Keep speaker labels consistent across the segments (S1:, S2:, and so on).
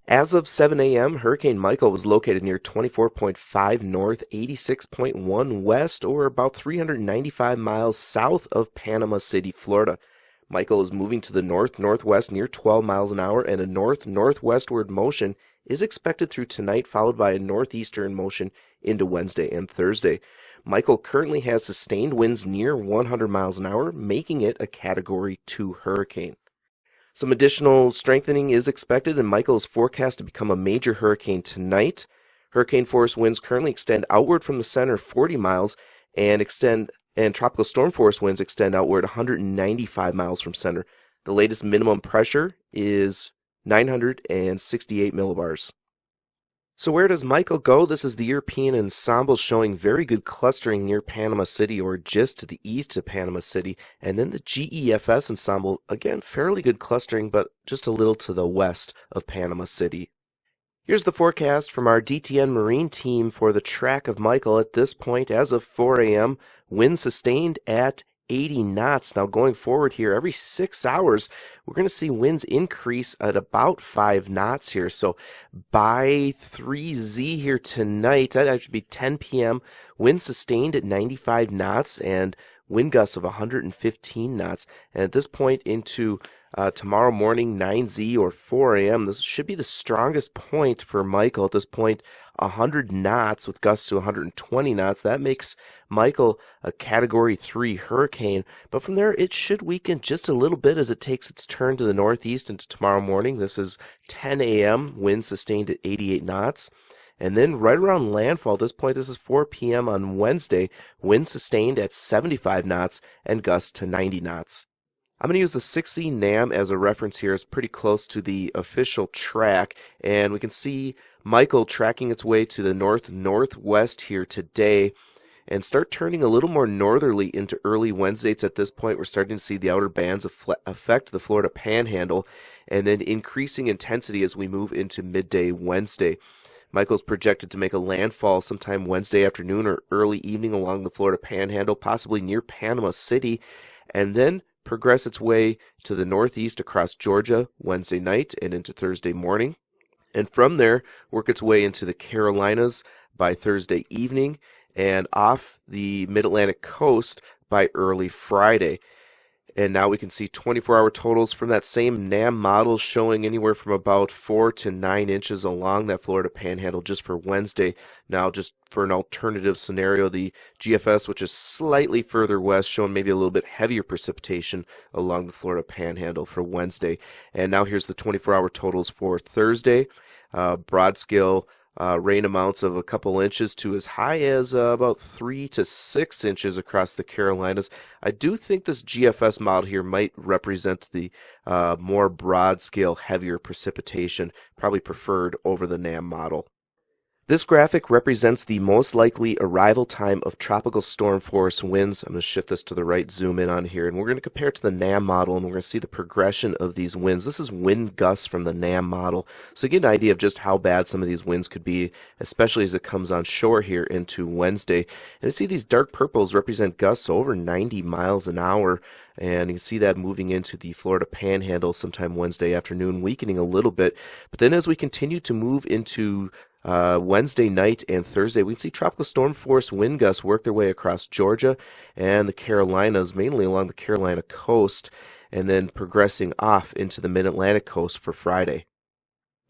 S1: As of 7 a.m., Hurricane Michael was located near 24.5 north, 86.1 west, or about 395 miles south of Panama City, Florida. Michael is moving to the north-northwest near 12 miles an hour, and a north-northwestward motion is expected through tonight, followed by a northeastern motion into Wednesday and Thursday. Michael currently has sustained winds near 100 miles an hour, making it a Category 2 hurricane. Some additional strengthening is expected, and Michael is forecast to become a major hurricane tonight. Hurricane force winds currently extend outward from the center 40 miles and tropical storm force winds extend outward 195 miles from center. The latest minimum pressure is 968 millibars. So where does Michael go? This is the European ensemble showing very good clustering near Panama City or just to the east of Panama City. And then the GEFS ensemble, again, fairly good clustering, but just a little to the west of Panama City. Here's the forecast from our DTN Marine team for the track of Michael at this point. As of 4 a.m., wind sustained at 80 knots. Now going forward here, every 6 hours, we're going to see winds increase at about 5 knots here. So by 3Z here tonight, that should be 10 p.m., wind sustained at 95 knots and wind gusts of 115 knots. And at this point into tomorrow morning, 9Z or 4 a.m., this should be the strongest point for Michael. At this point, 100 knots with gusts to 120 knots. That makes Michael a Category 3 hurricane. But from there, it should weaken just a little bit as it takes its turn to the northeast into tomorrow morning. This is 10 a.m., wind sustained at 88 knots. And then right around landfall, at this point, this is 4 p.m. on Wednesday, wind sustained at 75 knots and gusts to 90 knots. I'm going to use the 6Z NAM as a reference here. It's pretty close to the official track, and we can see Michael tracking its way to the north-northwest here today and start turning a little more northerly into early Wednesday. It's at this point we're starting to see the outer bands affect the Florida Panhandle, and then increasing intensity as we move into midday Wednesday. Michael's projected to make a landfall sometime Wednesday afternoon or early evening along the Florida Panhandle, possibly near Panama City, and then progress its way to the northeast across Georgia Wednesday night and into Thursday morning. And from there, work its way into the Carolinas by Thursday evening and off the mid-Atlantic coast by early Friday. And now we can see 24-hour totals from that same NAM model showing anywhere from about 4 to 9 inches along that Florida Panhandle just for Wednesday. Now, just for an alternative scenario, the GFS, which is slightly further west, showing maybe a little bit heavier precipitation along the Florida Panhandle for Wednesday. And now here's the 24-hour totals for Thursday. Broad scale rain amounts of a couple inches to as high as about 3 to 6 inches across the Carolinas. I do think this GFS model here might represent the more broad scale, heavier precipitation, probably preferred over the NAM model. This graphic represents the most likely arrival time of tropical storm force winds. I'm going to shift this to the right, zoom in on here, and we're going to compare it to the NAM model, and we're going to see the progression of these winds. This is wind gusts from the NAM model, so you get an idea of just how bad some of these winds could be, especially as it comes on shore here into Wednesday. And you see these dark purples represent gusts over 90 miles an hour, and you can see that moving into the Florida Panhandle sometime Wednesday afternoon, weakening a little bit. But then as we continue to move into Wednesday night and Thursday, we can see tropical storm force wind gusts work their way across Georgia and the Carolinas, mainly along the Carolina coast, and then progressing off into the mid-Atlantic coast for Friday.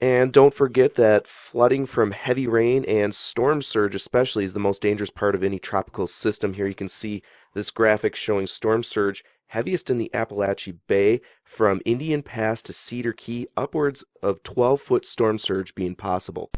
S1: And don't forget that flooding from heavy rain and storm surge especially is the most dangerous part of any tropical system. Here you can see this graphic showing storm surge heaviest in the Appalachia Bay from Indian Pass to Cedar Key, upwards of 12-foot storm surge being possible.